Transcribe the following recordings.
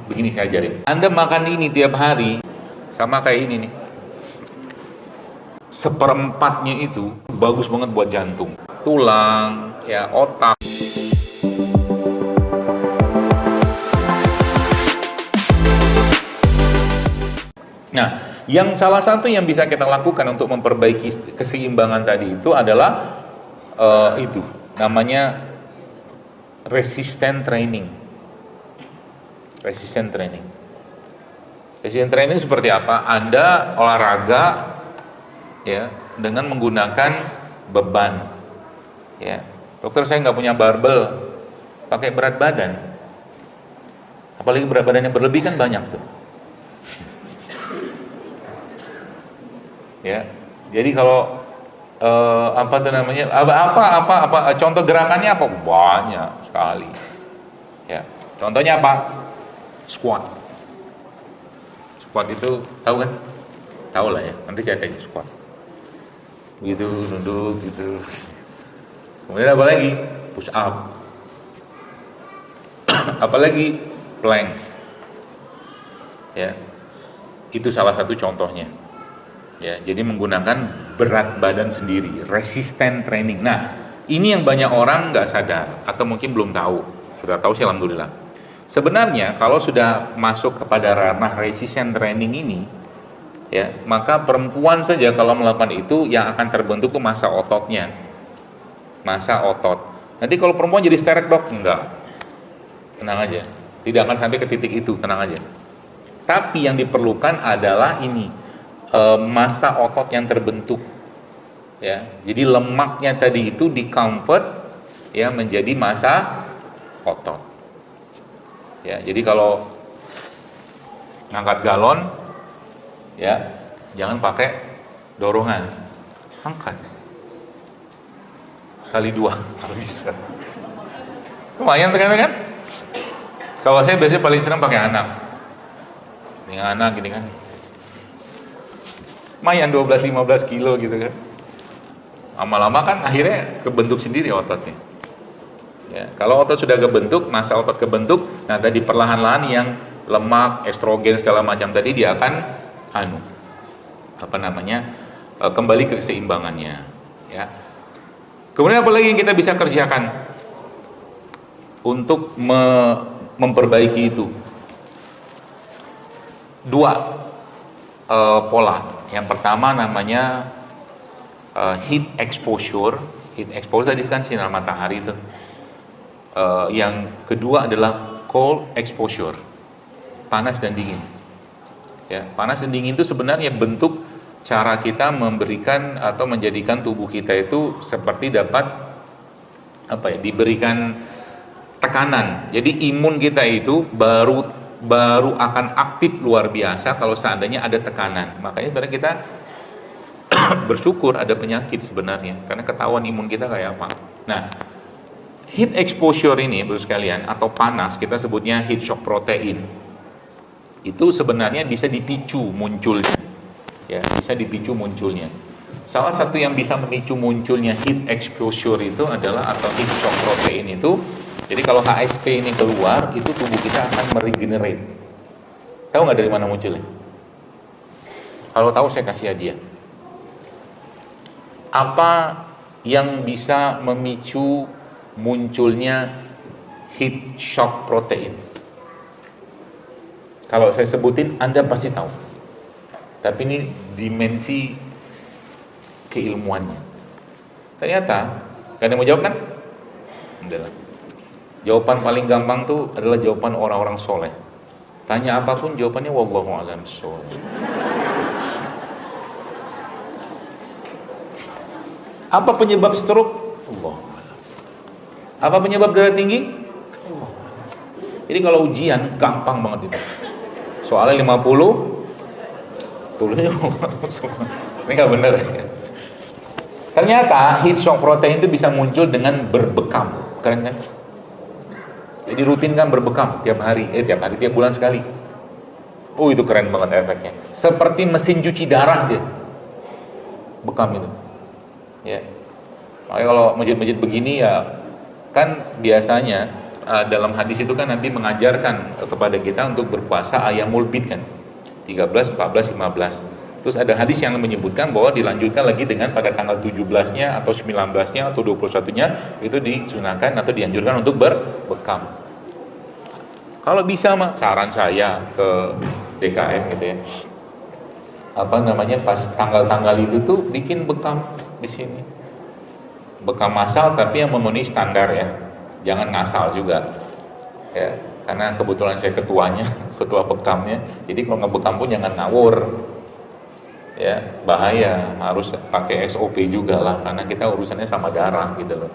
Begini saya ajarin. Anda makan ini tiap hari, sama kayak ini nih. Seperempatnya itu bagus banget buat jantung, tulang, ya otak. Nah, yang salah satu yang bisa kita lakukan untuk memperbaiki keseimbangan tadi itu adalah itu namanya resistant training. Resistant training. Resistant training seperti apa? Anda olahraga ya dengan menggunakan beban. Ya, dokter saya nggak punya barbel, pakai berat badan. Apalagi berat badan yang berlebih kan banyak tuh. Ya, jadi kalau apa tuh namanya? Apa contoh gerakannya apa? Banyak sekali. Ya, contohnya apa? Squat. Squat itu tahu kan? Tahu lah ya. Nanti cari aja squat. Gitu, duduk gitu. Kemudian apa lagi? Push up. Apalagi plank. Ya. Itu salah satu contohnya. Ya, jadi menggunakan berat badan sendiri, resistant training. Nah, ini yang banyak orang nggak sadar atau mungkin belum tahu. Sudah tahu sih alhamdulillah. Sebenarnya kalau sudah masuk kepada ranah resistant training ini, ya, maka perempuan saja kalau melakukan itu yang akan terbentuk tuh massa ototnya. Massa otot. Nanti kalau perempuan jadi sterek dok, enggak. Tenang aja. Tidak akan sampai ke titik itu, tenang aja. Tapi yang diperlukan adalah ini massa otot yang terbentuk. Ya. Jadi lemaknya tadi itu di-convert ya menjadi massa otot. Ya, jadi kalau ngangkat galon ya jangan pakai dorongan, angkat kali 2 kalau bisa. Lumayan kan? Kalau saya biasanya paling senang pakai anak. Ini anak gini kan. Lumayan 12-15 kilo gitu kan. Lama-lama kan akhirnya kebentuk sendiri ototnya. Ya, kalau otot sudah kebentuk, massa otot kebentuk, nah tadi perlahan-lahan yang lemak, estrogen segala macam tadi dia akan kembali ke keseimbangannya. Ya. Kemudian apa lagi yang kita bisa kerjakan untuk memperbaiki itu? 2 pola. Yang pertama namanya heat exposure. Heat exposure tadi kan sinar matahari itu. Yang kedua adalah cold exposure, panas dan dingin. Ya, panas dan dingin itu sebenarnya bentuk cara kita memberikan atau menjadikan tubuh kita itu seperti dapat diberikan tekanan. Jadi imun kita itu baru akan aktif luar biasa kalau seandainya ada tekanan. Makanya sebenarnya kita bersyukur ada penyakit sebenarnya karena ketahuan imun kita kayak apa. Nah, heat exposure ini, Bapak sekalian, atau panas, kita sebutnya heat shock protein. Itu sebenarnya bisa dipicu munculnya. Ya, bisa dipicu munculnya. Salah satu yang bisa memicu munculnya heat exposure itu adalah atau heat shock protein itu. Jadi kalau HSP ini keluar, itu tubuh kita akan meregenerate. Tahu nggak dari mana munculnya? Kalau tahu saya kasih hadiah. Apa yang bisa memicu munculnya heat shock protein? Kalau saya sebutin Anda pasti tahu, tapi ini dimensi keilmuannya. Ternyata gak ada yang mau jawab kan? Adalah jawaban paling gampang tuh adalah jawaban orang-orang soleh. Tanya apapun jawabannya wallahu a'lam bishawab. Apa penyebab stroke? Allah. Apa penyebab darah tinggi? Jadi kalau ujian gampang banget itu. Soalnya 50 tulisnya ini nggak bener ya. Ternyata heat shock protein itu bisa muncul dengan berbekam. Keren kan? Jadi rutin kan berbekam tiap bulan sekali. Oh, itu keren banget efeknya. Seperti mesin cuci darah dia. Bekam itu. Ya. Makanya kalau masjid-masjid begini ya kan biasanya dalam hadis itu kan Nabi mengajarkan kepada kita untuk berpuasa ayamul bid kan, 13, 14, 15. Terus ada hadis yang menyebutkan bahwa dilanjutkan lagi dengan pada tanggal 17-nya atau 19-nya atau 21-nya itu disunahkan atau dianjurkan untuk berbekam. Kalau bisa mah saran saya ke DKM gitu ya, pas tanggal-tanggal itu tuh bikin bekam di sini, bekam massal tapi yang memenuhi standar ya, jangan ngasal juga ya, karena kebetulan saya ketuanya ketua bekamnya, jadi kalau ngebekam pun jangan ngawur ya, bahaya, harus pakai SOP juga lah, karena kita urusannya sama darah gitu loh.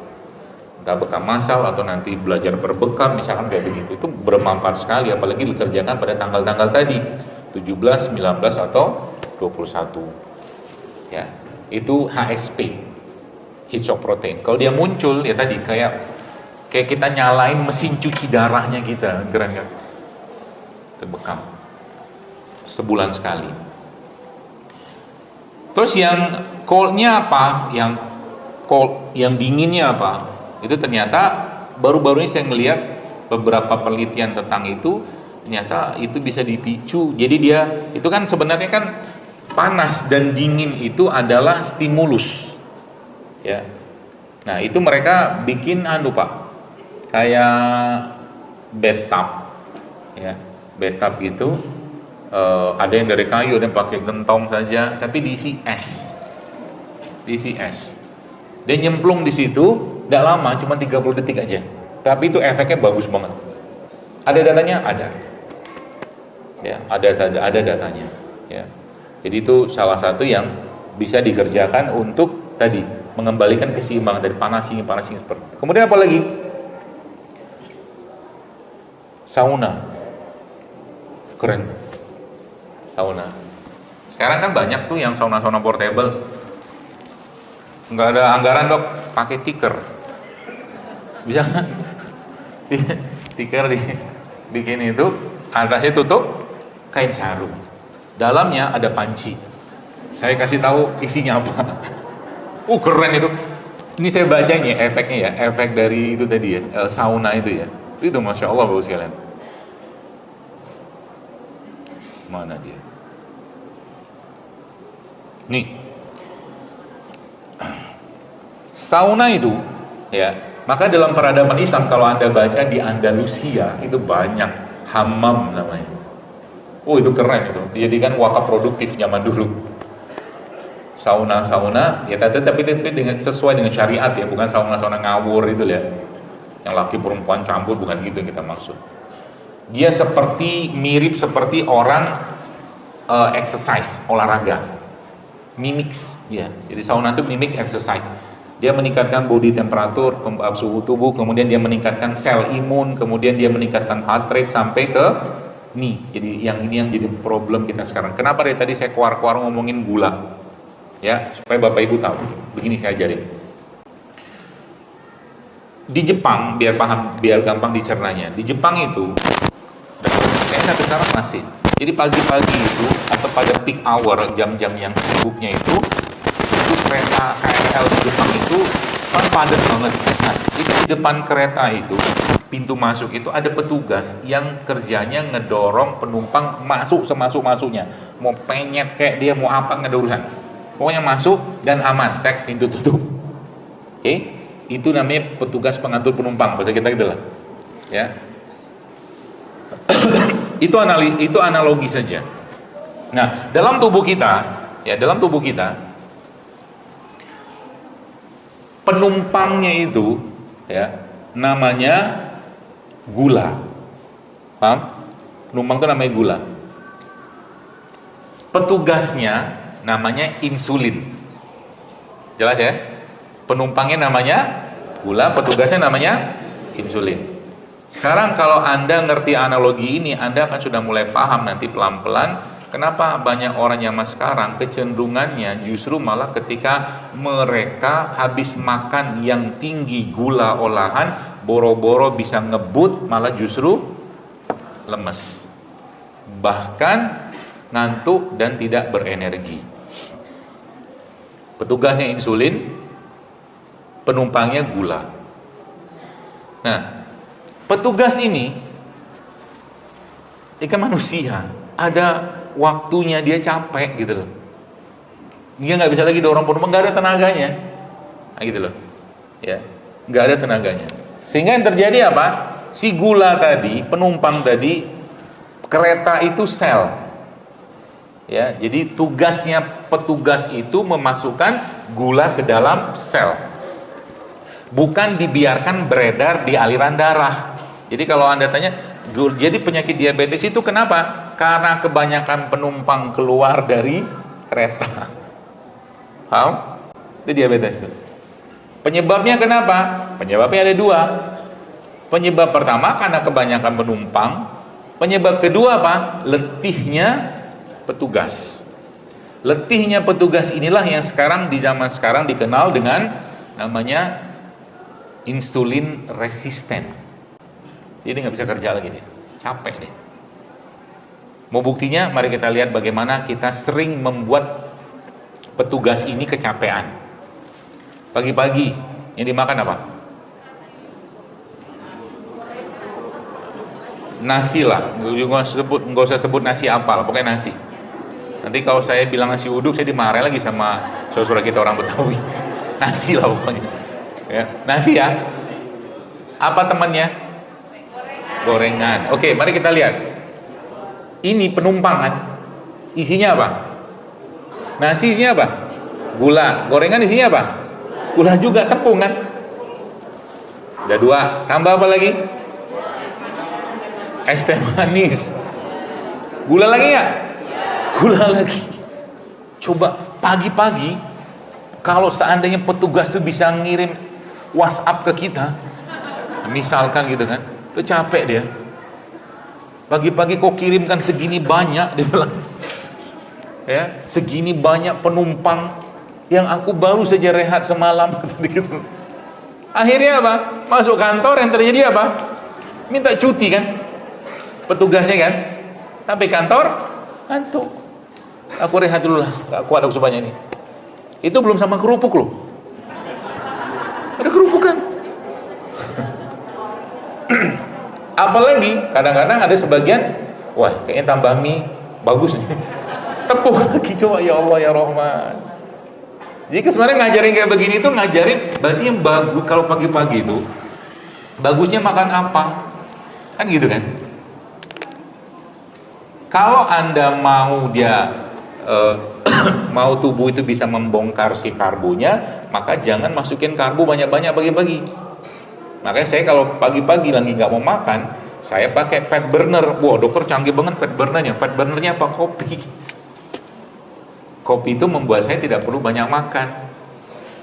Entah bekam massal atau nanti belajar berbekam misalkan kayak begitu, itu bermanfaat sekali, apalagi dikerjakan pada tanggal-tanggal tadi 17, 19 atau 21 ya. Itu HSP, heat shock protein. Kalau dia muncul ya tadi kayak kita nyalain mesin cuci darahnya kita, keren kan, terbekam sebulan sekali. Terus yang coldnya apa, yang dinginnya apa, itu ternyata baru-baru ini saya melihat beberapa penelitian tentang itu, ternyata itu bisa dipicu. Jadi dia itu kan sebenarnya kan panas dan dingin itu adalah stimulus ya. Nah itu mereka bikin Pak, kayak bathtub ya. Bathtub itu ada yang dari kayu, ada yang pakai gentong saja, tapi diisi es. Dia nyemplung di situ, tidak lama, cuma 30 detik aja. Tapi itu efeknya bagus banget. Ada datanya? Ada. Ya, ada datanya. Ya. Jadi itu salah satu yang bisa dikerjakan untuk tadi mengembalikan keseimbangan dari panas dingin seperti itu. Kemudian apa lagi? Sauna. Keren. Sauna. Sekarang kan banyak tuh yang sauna portable. Nggak ada anggaran dok, pakai tikar. Bisa kan? Tikar bikin itu, atasnya tutup kain sarung. Dalamnya ada panci. Saya kasih tahu isinya apa. Keren itu. Ini saya baca nih efeknya ya, efek dari itu tadi ya, sauna itu ya. Itu masya Allah bagus sekalian. Mana dia? Nih, sauna itu ya, maka dalam peradaban Islam kalau Anda baca di Andalusia itu banyak hammam namanya. Itu keren itu, dijadikan wakaf produktif zaman dulu. Sauna ya, tapi itu dengan sesuai dengan syariat ya, bukan sauna ngawur itu ya, yang laki perempuan campur, bukan gitu yang kita maksud. Dia mirip seperti orang exercise, olahraga, mimics ya. Jadi sauna itu mimik exercise. Dia meningkatkan body temperature, suhu tubuh, kemudian dia meningkatkan sel imun, kemudian dia meningkatkan heart rate sampai ke nih. Jadi yang ini yang jadi problem kita sekarang. Kenapa dari tadi saya keluar ngomongin gula? Ya, supaya Bapak Ibu tahu. Begini saya ajarin. Di Jepang, biar gampang dicernanya. Di Jepang itu saya sampai sekarang masih. Jadi pagi-pagi itu atau pada peak hour, jam-jam yang sibuknya itu kereta KRL di Jepang itu kan padat banget. Nah, itu di depan kereta itu, pintu masuk itu ada petugas yang kerjanya ngedorong penumpang masuk semasuk-masuknya. Mau penyet kayak dia, mau apa, nggak ada urusan. Pokoknya masuk dan aman, tek, pintu tutup. Oke? Itu namanya petugas pengatur penumpang, bahasa kita gitu lah. Ya. Itu analogi saja. Nah, dalam tubuh kita penumpangnya itu ya namanya gula. Paham? Penumpang itu namanya gula. Petugasnya namanya insulin. Jelas ya? Penumpangnya namanya gula, petugasnya namanya insulin. Sekarang kalau Anda ngerti analogi ini, Anda akan sudah mulai paham nanti pelan-pelan kenapa banyak orang zaman sekarang kecenderungannya justru malah ketika mereka habis makan yang tinggi gula olahan, boro-boro bisa ngebut, malah justru lemes, bahkan ngantuk dan tidak berenergi. Petugasnya insulin, penumpangnya gula. Nah, Petugas ini ikan manusia, ada waktunya dia capek gitu loh. Dia nggak bisa lagi dorong penumpang, nggak ada tenaganya, nah, gitu loh, ya, nggak ada tenaganya. Sehingga yang terjadi apa? Si gula tadi, penumpang tadi, kereta itu sel, ya. Jadi tugasnya petugas itu memasukkan gula ke dalam sel, bukan dibiarkan beredar di aliran darah. Jadi kalau Anda tanya, jadi penyakit diabetes itu kenapa? Karena kebanyakan penumpang keluar dari kereta. Paham? Itu diabetes. Penyebabnya kenapa? Penyebabnya ada dua. Penyebab pertama karena kebanyakan penumpang. Penyebab kedua apa? Letihnya petugas. Letihnya petugas inilah yang sekarang di zaman sekarang dikenal dengan namanya insulin resisten. Jadi nggak bisa kerja lagi dia, capek deh. Mau buktinya, mari kita lihat bagaimana kita sering membuat petugas ini kecapean. Pagi-pagi yang dimakan apa? Nasi lah, nggak usah sebut nasi apal, pokoknya nasi. Nanti kalau saya bilang nasi uduk, saya dimarahin lagi sama saudara kita orang Betawi. Nasi lah pokoknya, ya, nasi ya. Apa temannya? Gorengan. Oke, mari kita lihat. Ini penumpang kan, isinya apa? Nasi isinya apa? Gula. Gorengan isinya apa? Gula juga, tepung kan? Udah dua. Tambah apa lagi? Es teh manis. Gula lagi ya? Gula lagi. Coba pagi-pagi, kalau seandainya petugas tuh bisa ngirim WhatsApp ke kita, misalkan gitu kan, udah capek dia. Pagi-pagi kok kirimkan segini banyak, dia bilang. Ya, segini banyak penumpang yang aku baru saja rehat semalam gitu. Akhirnya apa? Masuk kantor, yang terjadi apa? Minta cuti kan? Petugasnya kan? Sampai kantor, ngantuk. Aku rehat dulu lah, gak kuat aku sebanyak ini. Itu belum sama kerupuk loh. Ada kerupuk kan? Apalagi kadang-kadang ada sebagian, wah kayaknya tambah mie bagus nih. Tepung lagi, coba, ya Allah ya Rahman. Jadi sebenarnya ngajarin kayak begini itu ngajarin berarti yang bagus. Kalau pagi-pagi itu bagusnya makan apa, kan gitu kan. Kalau Anda mau dia mau tubuh itu bisa membongkar si karbonya, maka jangan masukin karbo banyak-banyak pagi-pagi. Makanya saya kalau pagi-pagi lagi nggak mau makan, saya pakai fat burner. Wah, dokter canggih banget fat burnernya. Fat burnernya apa? Kopi. Kopi itu membuat saya tidak perlu banyak makan.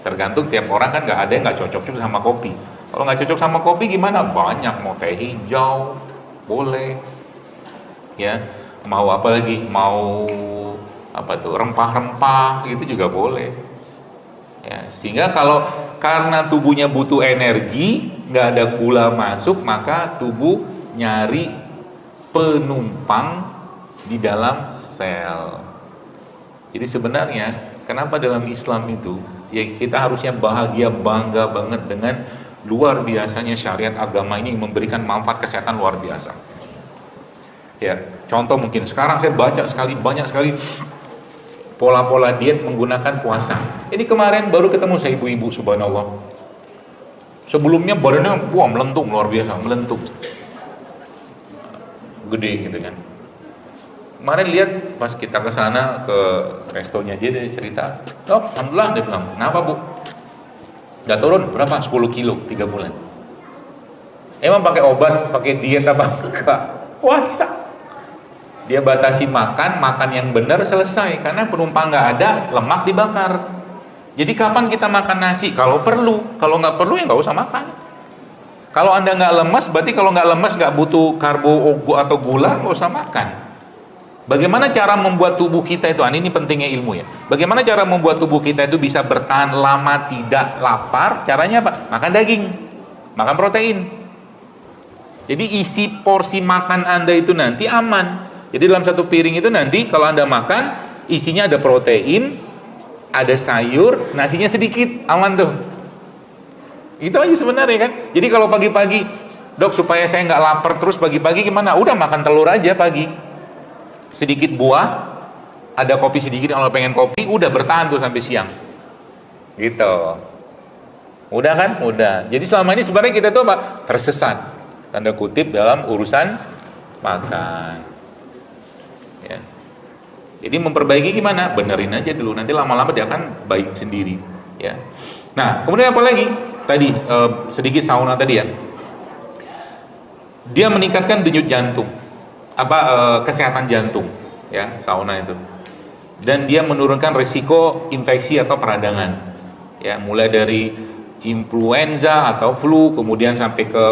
Tergantung tiap orang kan, nggak ada yang nggak cocok juga sama kopi. Kalau nggak cocok sama kopi gimana? Banyak, mau teh hijau boleh, ya. Mau apa lagi? Mau apa tuh? Rempah-rempah gitu juga boleh. Ya, sehingga kalau karena tubuhnya butuh energi, nggak ada gula masuk, maka tubuh nyari penumpang di dalam sel. Jadi sebenarnya kenapa dalam Islam itu ya kita harusnya bahagia, bangga banget dengan luar biasanya syariat agama ini memberikan manfaat kesehatan luar biasa. Ya, contoh mungkin sekarang saya baca sekali, banyak sekali pola-pola diet menggunakan puasa. Ini kemarin baru ketemu saya ibu-ibu, subhanallah. Sebelumnya badannya wah melentung, luar biasa, melentung. Gede gitu kan. Kemarin lihat pas kita ke sana ke restonya dia cerita, "Oh, alhamdulillah," dia bilang. "Kenapa, Bu?" "Udah turun berapa? 10 kilo 3 bulan." Emang pakai obat, pakai diet apa enggak? Puasa. Dia batasi makan yang benar, selesai. Karena penumpang nggak ada, lemak dibakar. Jadi kapan kita makan nasi? Kalau perlu. Kalau nggak perlu ya nggak usah makan. Kalau Anda nggak lemas, berarti kalau nggak lemas nggak butuh karbo atau gula, nggak usah makan. Bagaimana cara membuat tubuh kita itu? Ini pentingnya ilmu ya. Bagaimana cara membuat tubuh kita itu bisa bertahan lama tidak lapar? Caranya apa? Makan daging, makan protein. Jadi isi porsi makan Anda itu nanti aman. Jadi dalam satu piring itu nanti kalau Anda makan, isinya ada protein, ada sayur, nasinya sedikit, aman tuh. Itu aja sebenarnya kan. Jadi kalau pagi-pagi Dok, supaya saya nggak lapar terus pagi-pagi gimana? Udah makan telur aja pagi, sedikit buah, ada kopi sedikit kalau pengen kopi, udah bertahan tuh sampai siang gitu. Udah kan? Udah. Jadi selama ini sebenarnya kita tuh apa? Tersesat, tanda kutip, dalam urusan makan ya. Jadi memperbaiki gimana? Benerin aja dulu, nanti lama-lama dia akan baik sendiri ya. Nah, kemudian apa lagi? Tadi sedikit sauna tadi ya. Dia meningkatkan denyut jantung, kesehatan jantung ya, sauna itu. Dan dia menurunkan risiko infeksi atau peradangan ya, mulai dari influenza atau flu, kemudian sampai ke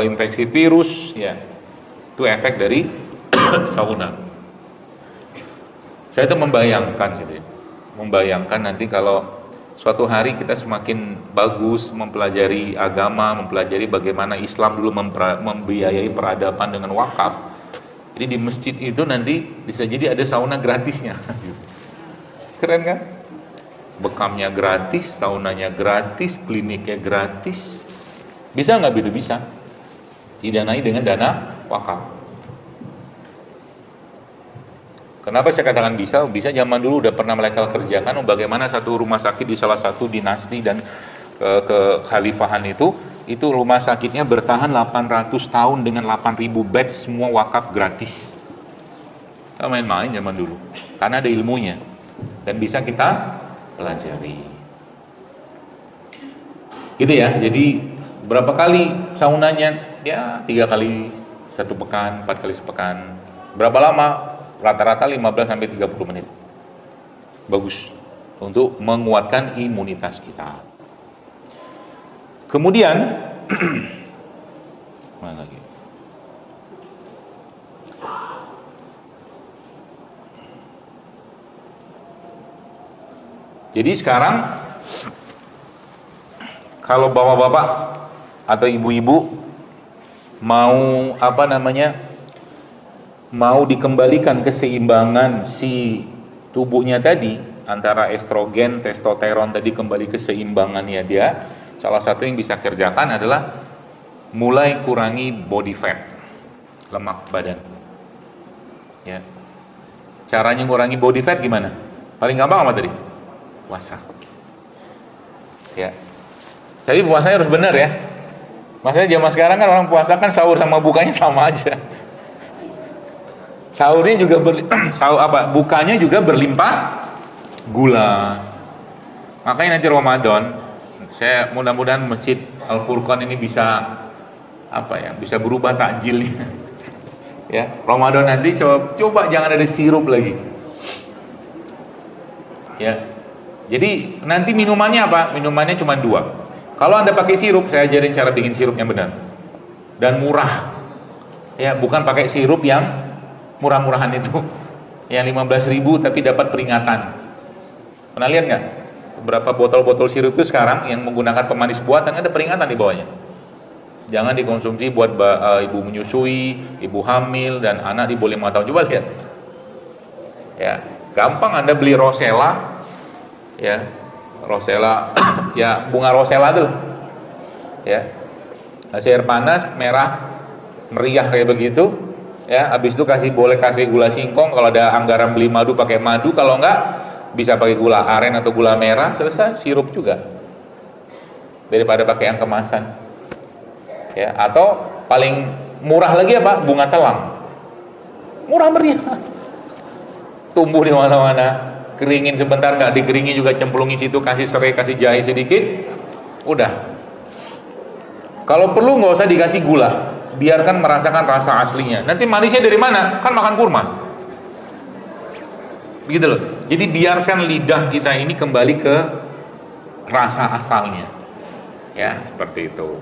infeksi virus ya. Itu efek dari sauna. Saya itu membayangkan gitu ya, membayangkan nanti kalau suatu hari kita semakin bagus mempelajari agama, mempelajari bagaimana Islam dulu membiayai peradaban dengan wakaf. Jadi di masjid itu nanti bisa jadi ada sauna gratisnya. Keren kan? Bekamnya gratis, saunanya gratis, kliniknya gratis. Bisa nggak begitu? Bisa. Didanai dengan dana wakaf. Kenapa saya katakan bisa? Bisa, zaman dulu udah pernah mereka kerjakan bagaimana satu rumah sakit di salah satu dinasti dan kekhalifahan itu rumah sakitnya bertahan 800 tahun dengan 8.000 bed, semua wakaf gratis. Gak main-main zaman dulu, karena ada ilmunya dan bisa kita pelajari. Gitu ya. Jadi berapa kali saunanya? Ya 3 kali satu pekan, 4 kali sepekan. Berapa lama? Rata-rata 15 sampai 30 menit. Bagus untuk menguatkan imunitas kita. Kemudian mana lagi? Jadi sekarang kalau bapak-bapak atau ibu-ibu mau mau dikembalikan keseimbangan si tubuhnya tadi antara estrogen, testosteron tadi kembali keseimbangannya dia, salah satu yang bisa kerjakan adalah mulai kurangi body fat, lemak badan. Ya. Caranya ngurangi body fat gimana? Paling gampang apa tadi? Puasa. Ya. Jadi puasanya harus benar ya. Maksudnya zaman sekarang kan orang puasa kan sahur sama bukanya sama aja. Sahurnya juga bukanya juga berlimpah gula. Makanya nanti Ramadan, saya mudah-mudahan Masjid Al-Furqan ini bisa bisa berubah takjilnya. Ya, Ramadan nanti coba jangan ada sirup lagi. Ya. Jadi nanti minumannya apa? Minumannya cuma 2. Kalau Anda pakai sirup, saya ajarin cara bikin sirup yang benar dan murah. Ya, bukan pakai sirup yang murah-murahan itu, yang 15.000 tapi dapat peringatan. Pernah lihat nggak? Beberapa botol-botol sirup itu sekarang yang menggunakan pemanis buatan ada peringatan di bawahnya. Jangan dikonsumsi buat ibu menyusui, ibu hamil, dan anak di bawah 5 tahun. Coba lihat. Ya, gampang Anda beli rosella, ya, rosella, ya bunga rosella tuh, ya, kasih air panas, merah, meriah kayak begitu. Ya, habis itu boleh kasih gula singkong, kalau ada anggaran beli madu pakai madu, kalau enggak bisa pakai gula aren atau gula merah, selesai, sirup juga. Daripada pakai yang kemasan. Ya, atau paling murah lagi apa? Bunga telang. Murah meriah. Tumbuh di mana-mana. Keringin sebentar, enggak dikeringin juga cemplungin situ, kasih serai, kasih jahe sedikit. Udah. Kalau perlu nggak usah dikasih gula. Biarkan merasakan rasa aslinya. Nanti manisnya dari mana? Kan makan kurma. Begitu loh. Jadi biarkan lidah kita ini kembali ke rasa asalnya. Ya, seperti itu.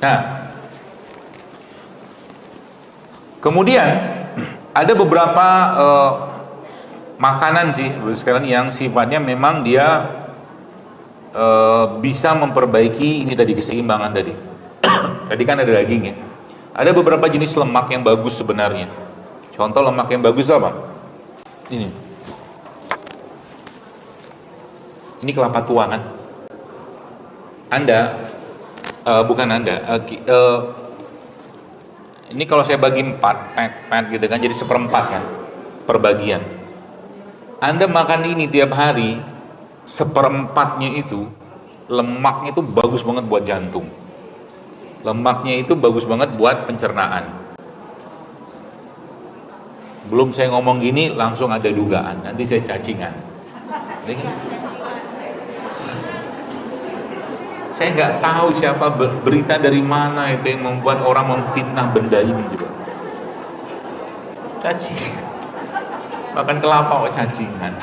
Nah, kemudian ada beberapa makanan sih sekarang yang sifatnya memang dia bisa memperbaiki ini tadi, keseimbangan tadi. Tadi kan ada daging ya. Ada beberapa jenis lemak yang bagus sebenarnya. Contoh lemak yang bagus apa? Ini Ini kelapa tua kan? Anda, bukan Anda, ini kalau saya bagi 4 gitu kan, jadi 1/4 kan, per bagian. Anda makan ini tiap hari, 1/4-nya itu, lemaknya itu bagus banget buat jantung. Lemaknya itu bagus banget buat pencernaan. Belum saya ngomong gini, langsung ada dugaan, nanti saya cacingan. Saya nggak tahu siapa berita dari mana itu yang membuat orang memfitnah benda ini juga. Cacing, makan kelapa kok cacingan?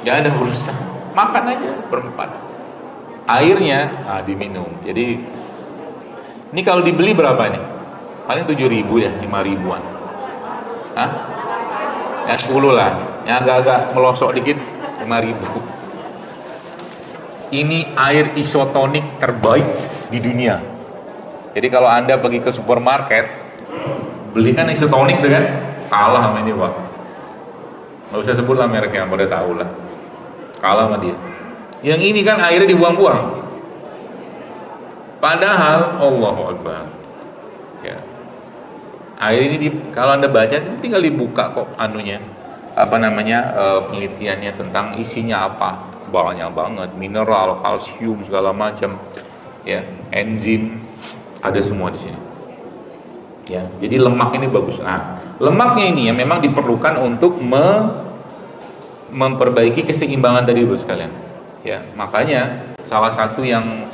Gak ada urusan, makan aja 1/4. Airnya diminum. Jadi ini kalau dibeli berapa nih? Paling 7.000 ya, 5.000-an. Hah? Ya 10 lah, yang agak-agak melosok dikit 5.000. Ini air isotonik terbaik di dunia. Jadi kalau Anda pergi ke supermarket, belikan isotonik tuh kan, kalah sama ini Pak. Nggak usah sebut lah mereknya, pada tahu lah. Kalah sama dia. Yang ini kan airnya dibuang-buang. Padahal Allahu Akbar. Ya. Air ini kalau Anda baca tinggal dibuka kok anunya. Apa namanya? Penelitiannya tentang isinya apa. Banyak banget, mineral, kalsium segala macam, ya, enzim, ada semua di sini. Ya, jadi lemak ini bagus. Nah, lemaknya ini yang memang diperlukan untuk memperbaiki keseimbangan tadi Ibu sekalian. Ya, makanya salah satu yang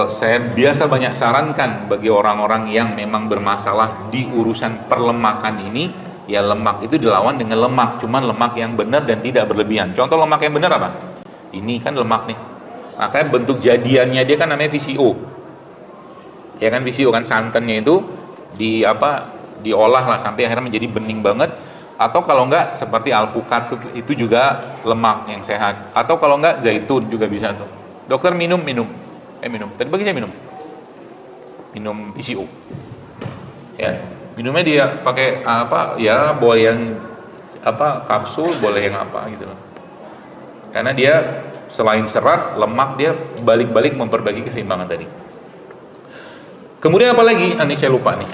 saya biasa banyak sarankan bagi orang-orang yang memang bermasalah di urusan perlemakan ini, ya lemak itu dilawan dengan lemak, cuman lemak yang benar dan tidak berlebihan. Contoh lemak yang benar apa? Ini kan lemak nih, makanya bentuk jadiannya dia kan namanya VCO, ya kan, VCO kan santannya itu diolah lah sampai akhirnya menjadi bening banget. Atau kalau enggak seperti alpukat itu juga lemak yang sehat. Atau kalau enggak zaitun juga bisa tuh. Dokter minum. Tadi bagi saya minum VCO, ya. Minumnya dia pakai apa ya, boleh yang kapsul, boleh yang apa gitu loh. Karena dia selain serat, lemak, dia balik-balik memperbaiki keseimbangan tadi. Kemudian apa lagi? Ini saya lupa nih.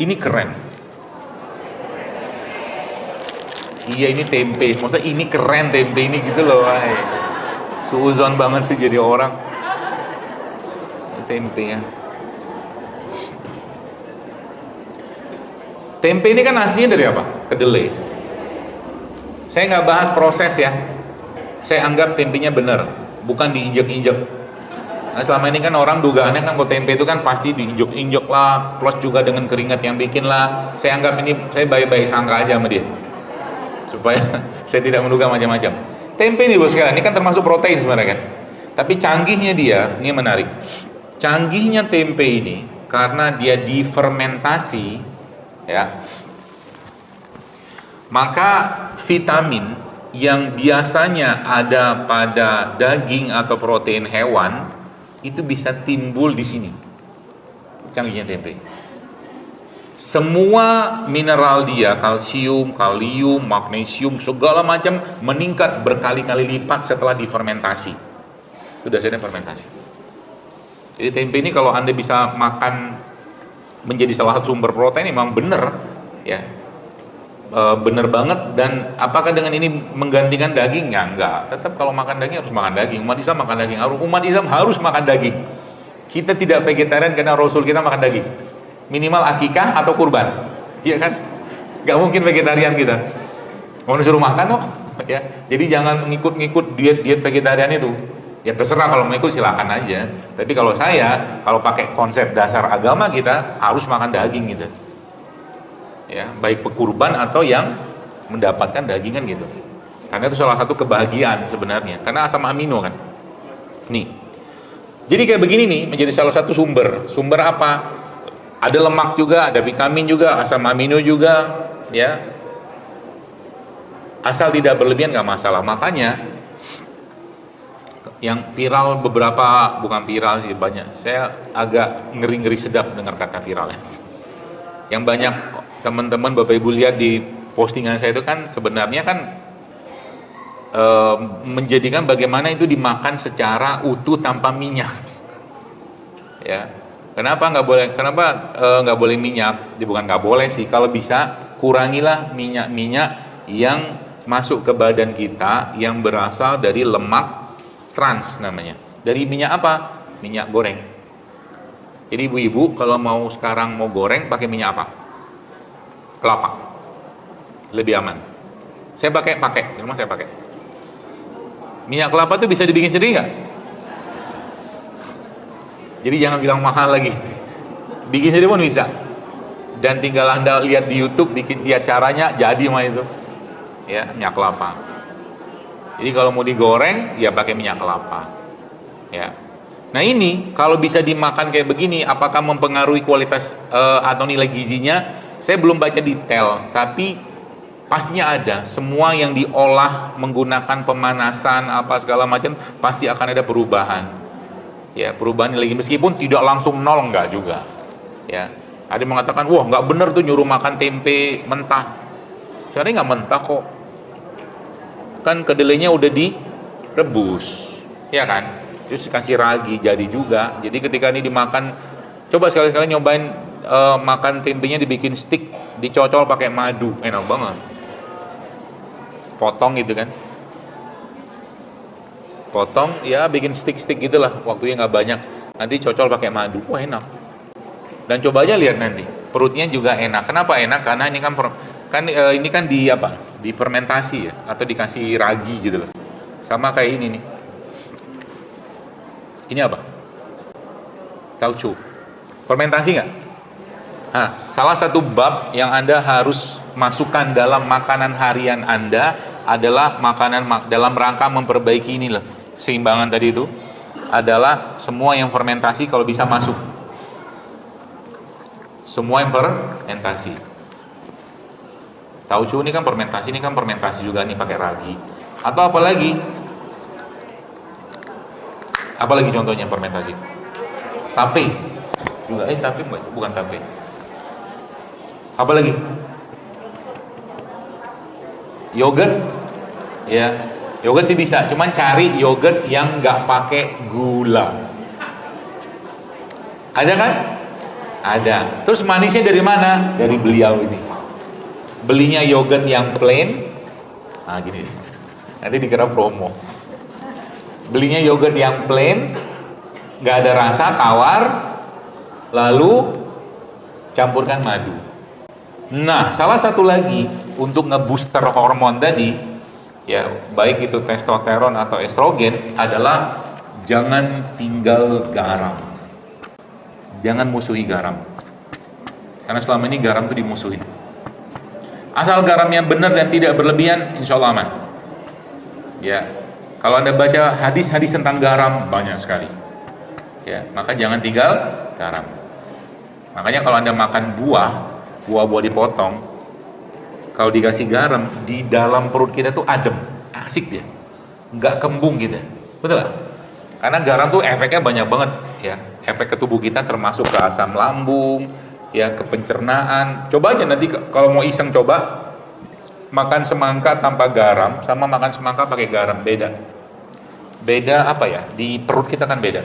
Ini keren. Iya, ini tempe. Maksudnya ini keren tempe ini gitu loh. Suuzon banget sih jadi orang. Tempe ya. Tempe ini kan aslinya dari apa? Kedelai. Saya nggak bahas proses ya. Saya anggap tempenya benar, bukan diinjek-injek. Nah, selama ini kan orang dugaannya kan kalau tempe itu kan pasti diinjek-injek lah, plus juga dengan keringat yang bikin lah. Saya anggap ini, saya baik-baik sangka aja sama dia, supaya saya tidak menduga macam-macam. Tempe nih bos sekalian, ini kan termasuk protein sebenarnya kan. Tapi canggihnya dia, ini menarik. Canggihnya tempe ini karena dia difermentasi, ya, maka vitamin yang biasanya ada pada daging atau protein hewan itu bisa timbul di sini. Canggihnya tempe. Semua mineral dia, kalsium, kalium, magnesium, segala macam meningkat berkali-kali lipat setelah difermentasi. Sudah saya fermentasi. Jadi tempe ini kalau Anda bisa makan menjadi salah satu sumber protein, memang benar ya, benar banget. Dan apakah dengan ini menggantikan daging? Ya enggak, tetap kalau makan daging harus makan daging. Umat Islam makan daging, umat Islam harus makan daging. Kita tidak vegetarian karena Rasul kita makan daging, minimal akikah atau kurban, iya kan? Nggak mungkin vegetarian kita mau disuruh makan kok, ya. Jadi jangan ngikut-ngikut diet vegetarian itu. Ya terserah, kalau mau ikut silakan aja. Tapi kalau saya, kalau pakai konsep dasar agama kita harus makan daging gitu. Ya, baik pekurban atau yang mendapatkan dagingan gitu. Karena itu salah satu kebahagiaan sebenarnya. Karena asam amino kan. Nih. Jadi kayak begini nih menjadi salah satu sumber. Sumber apa? Ada lemak juga, ada vitamin juga, asam amino juga, ya. Asal tidak berlebihan nggak masalah. Makanya yang viral beberapa, bukan viral sih, banyak, saya agak ngeri-ngeri sedap dengar kata viral ya. Yang banyak teman-teman Bapak Ibu lihat di postingan saya itu kan sebenarnya kan menjadikan bagaimana itu dimakan secara utuh tanpa minyak. Ya, kenapa nggak boleh? Kenapa nggak boleh minyak? Bukan nggak boleh sih, kalau bisa kurangilah minyak yang masuk ke badan kita yang berasal dari lemak trans namanya. Dari minyak apa? Minyak goreng. Jadi ibu-ibu kalau mau sekarang mau goreng pakai minyak apa? Kelapa. Lebih aman. Saya pakai, di rumah saya pakai. Minyak kelapa itu bisa dibikin sendiri nggak? Bisa. Jadi jangan bilang mahal lagi. Bikin sendiri pun bisa. Dan tinggal Anda lihat di YouTube, bikin dia caranya, jadi mah itu. Ya, minyak kelapa. Jadi kalau mau digoreng, ya pakai minyak kelapa. Ya. Nah ini kalau bisa dimakan kayak begini, apakah mempengaruhi kualitas atau nilai gizinya? Saya belum baca detail, tapi pastinya ada. Semua yang diolah menggunakan pemanasan apa segala macam pasti akan ada perubahan. Ya, perubahan nilai gizi meskipun tidak langsung nol, enggak juga. Ya, ada yang mengatakan, wah nggak bener tuh nyuruh makan tempe mentah. Sebenarnya nggak mentah kok. Kan kedelainya udah direbus, ya kan? Terus kasih ragi jadi juga. Jadi ketika ini dimakan, coba sekali-kali nyobain makan tempenya dibikin stick, dicocol pakai madu, enak banget. Potong gitu kan, potong ya bikin stick-stick gitulah, waktunya nggak banyak, nanti cocol pakai madu, wah enak. Dan coba aja lihat nanti, perutnya juga enak. Kenapa enak? Karena ini ini kan di apa? Difermentasi ya, atau dikasih ragi gitu loh. Sama kayak ini nih. Ini apa? Tauco. Fermentasi nggak? Nah, salah satu bab yang Anda harus masukkan dalam makanan harian Anda adalah makanan dalam rangka memperbaiki ini loh, seimbangan tadi itu adalah semua yang fermentasi kalau bisa masuk. Semua yang fermentasi. Tauco ini kan fermentasi juga nih pakai ragi. Atau apalagi contohnya fermentasi? Tape juga, tape bukan tape. Apalagi? Yogurt, ya. Yogurt sih bisa, cuman cari yogurt yang nggak pakai gula. Ada kan? Ada. Terus manisnya dari mana? Dari beliau ini. Belinya yogurt yang plain. Nah gini, nanti dikira promo. Belinya yogurt yang plain, nggak ada rasa, tawar, lalu campurkan madu. Nah, salah satu lagi untuk ngebooster hormon tadi, ya baik itu testosteron atau estrogen, adalah jangan tinggal garam. Jangan musuhi garam. Karena selama ini garam itu dimusuhin. Asal garamnya benar dan tidak berlebihan, insya Allah aman. Ya, kalau Anda baca hadis-hadis tentang garam banyak sekali. Ya, maka jangan tinggal garam. Makanya kalau Anda makan buah-buah dipotong, kalau dikasih garam di dalam perut kita tuh adem, asik dia, nggak kembung gitu, betul lah. Karena garam tuh efeknya banyak banget, ya, efek ke tubuh kita termasuk ke asam lambung, ya, ke pencernaan. Coba aja nanti kalau mau iseng coba makan semangka tanpa garam sama makan semangka pakai garam, beda apa ya, di perut kita kan beda.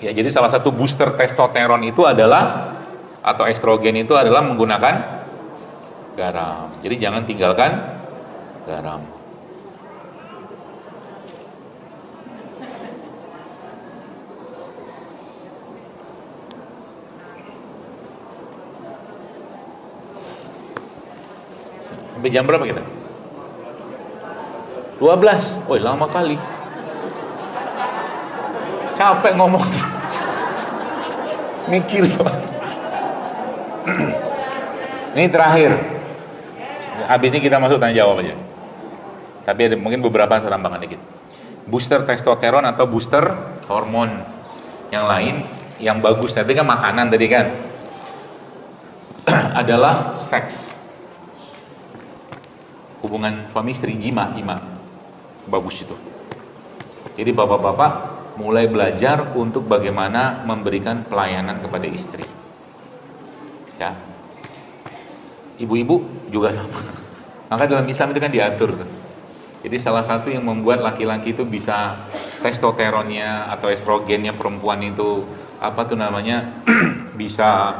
Ya, jadi salah satu booster testosteron itu adalah atau estrogen itu adalah menggunakan garam. Jadi jangan tinggalkan garam. Sampai jam berapa kita? 12. Oh, lama kali. Capek ngomong tuh. Mikir soal. Ini terakhir. Habis ini kita masuk tanya jawab aja. Tapi ada mungkin beberapa tambahan dikit. Booster testosteron atau booster hormon yang lain yang bagus. Tadi kan makanan tadi kan. Adalah seks. Hubungan suami istri, jima. Bagus itu. Jadi bapak-bapak mulai belajar untuk bagaimana memberikan pelayanan kepada istri. Ya. Ibu-ibu juga sama. Maka dalam Islam itu kan diatur tuh. Jadi salah satu yang membuat laki-laki itu bisa testosteronnya atau estrogennya perempuan itu apa tuh namanya bisa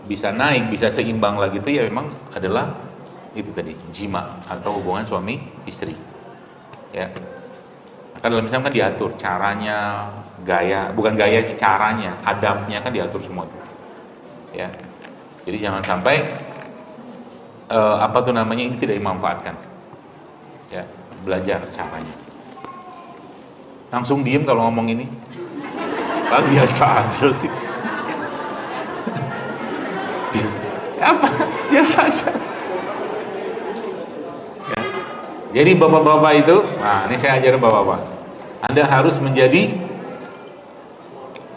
bisa naik, bisa seimbang lagi itu ya memang adalah itu tadi jima atau hubungan suami istri. Ya. Maka dalam Islam kan diatur caranya, bukan gaya sih, caranya, adabnya kan diatur semua tuh. Ya. Jadi jangan sampai ini tidak dimanfaatkan. Ya, belajar caranya. Langsung diem kalau ngomong ini. Biasa aja sih. Apa? Biasa aja. Ya. Jadi bapak-bapak itu, nah ini saya ajarin bapak-bapak. Anda harus menjadi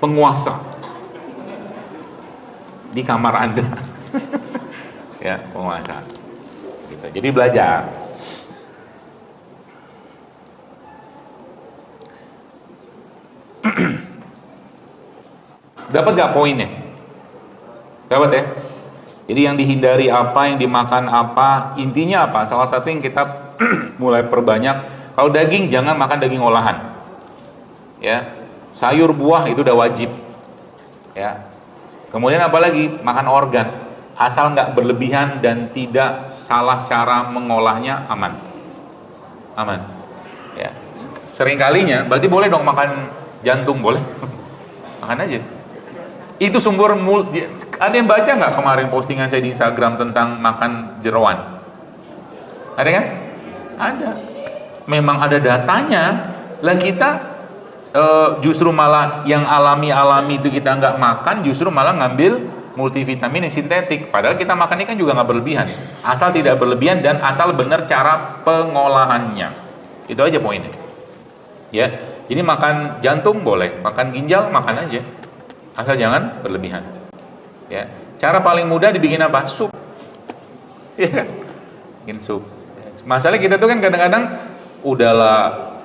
penguasa di kamar Anda. Ya, penguasa. Gitu. Jadi belajar. Dapat gak poinnya? Dapat ya? Jadi yang dihindari apa, yang dimakan apa, intinya apa? Salah satu yang kita mulai perbanyak, kalau daging jangan makan daging olahan. Ya. Sayur buah itu udah wajib. Ya. Kemudian apa lagi? Makan organ. Asal nggak berlebihan dan tidak salah cara mengolahnya, aman. Aman. Ya. Seringkalinya berarti boleh dong makan jantung, boleh. Makan aja. Itu sumber ada yang baca nggak kemarin postingan saya di Instagram tentang makan jeroan? Ada kan? Ada. Memang ada datanya. Lah kita justru malah yang alami itu kita nggak makan, justru malah ngambil multivitamin yang sintetik. Padahal kita makan ini kan juga nggak berlebihan. Asal tidak berlebihan dan asal benar cara pengolahannya. Itu aja poinnya. Ya. Jadi makan jantung boleh, makan ginjal makan aja. Asal jangan berlebihan. Ya. Cara paling mudah dibikin apa? Sup. Ya kan? Bikin sup. Masalahnya kita tuh kan kadang-kadang udahlah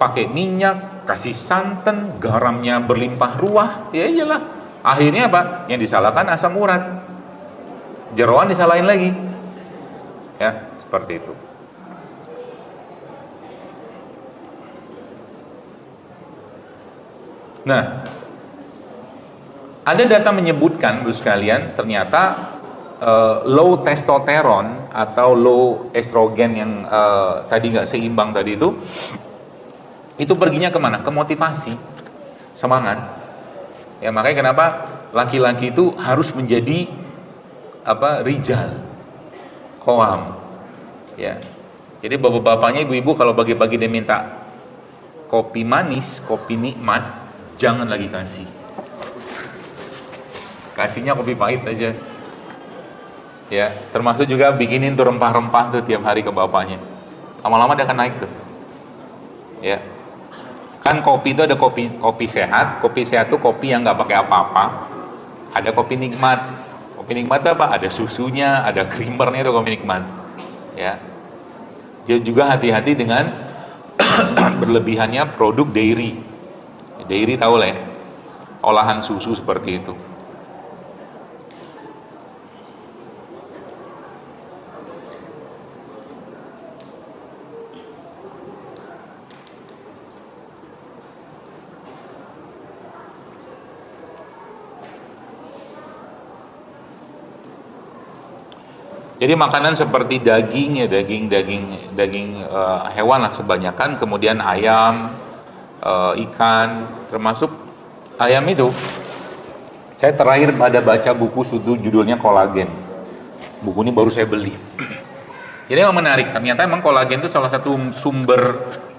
pakai minyak, kasih santan, garamnya berlimpah ruah, ya iyalah. Akhirnya apa? Yang disalahkan asam urat. Jeroan disalahin lagi. Ya, seperti itu. Nah, ada data menyebutkan, Bro sekalian, ternyata low testosteron atau low estrogen yang tadi nggak seimbang tadi itu perginya kemana? Ke motivasi, semangat. Ya makanya kenapa laki-laki itu harus menjadi rijal, qawam. Ya, jadi bapak-bapaknya, ibu-ibu kalau pagi-pagi dia minta kopi manis, kopi nikmat, jangan lagi kasihnya kopi pahit aja. Ya, termasuk juga bikinin tuh rempah-rempah tuh tiap hari ke bapaknya. Lama-lama dia akan naik tuh. Ya. Kan kopi itu ada kopi sehat. Kopi sehat tuh kopi yang nggak pakai apa-apa. Ada kopi nikmat. Kopi nikmat itu apa? Ada susunya, ada creamernya, itu kopi nikmat. Ya. Dia juga hati-hati dengan berlebihannya produk dairy. Dairy tahu lah ya. Olahan susu seperti itu. Jadi makanan seperti daging ya, daging hewan lah kebanyakan, kemudian ayam, ikan, termasuk ayam itu. Saya terakhir ada baca buku judulnya Kolagen. Buku ini baru saya beli. Jadi yang menarik, ternyata emang kolagen itu salah satu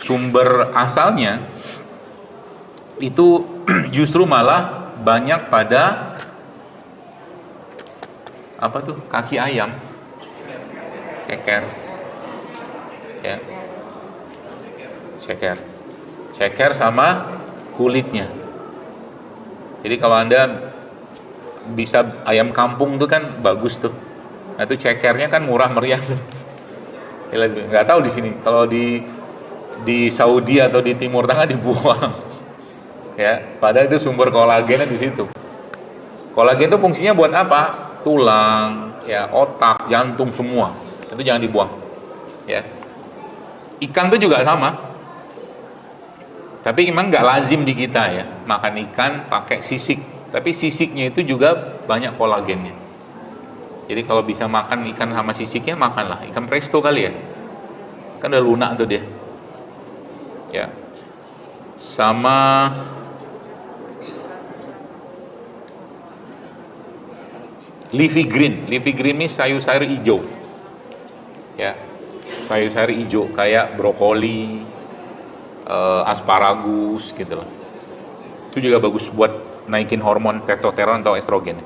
sumber asalnya itu justru malah banyak pada kaki ayam. Ya, ceker sama kulitnya. Jadi kalau Anda bisa ayam kampung tuh kan bagus tuh. Nah itu cekernya kan murah meriah tuh. Nggak tahu di sini. Kalau di Saudi atau di Timur Tengah dibuang. Ya, padahal itu sumber kolagennya di situ. Kolagen itu fungsinya buat apa? Tulang, ya otak, jantung semua. Itu jangan dibuang. Ya. Ikan tuh juga sama. Tapi memang nggak lazim di kita ya makan ikan pakai sisik. Tapi sisiknya itu juga banyak kolagennya. Jadi kalau bisa makan ikan sama sisiknya, makanlah ikan presto kali ya. Kan udah lunak tuh dia. Ya. Sama leafy green ini sayur-sayur hijau. Ya. Sayur-sayur hijau kayak brokoli, asparagus gitu loh. Itu juga bagus buat naikin hormon testosteron atau estrogen.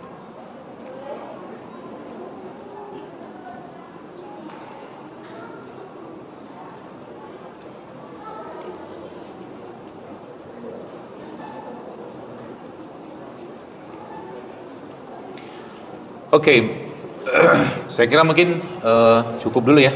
Oke, saya kira mungkin cukup dulu ya.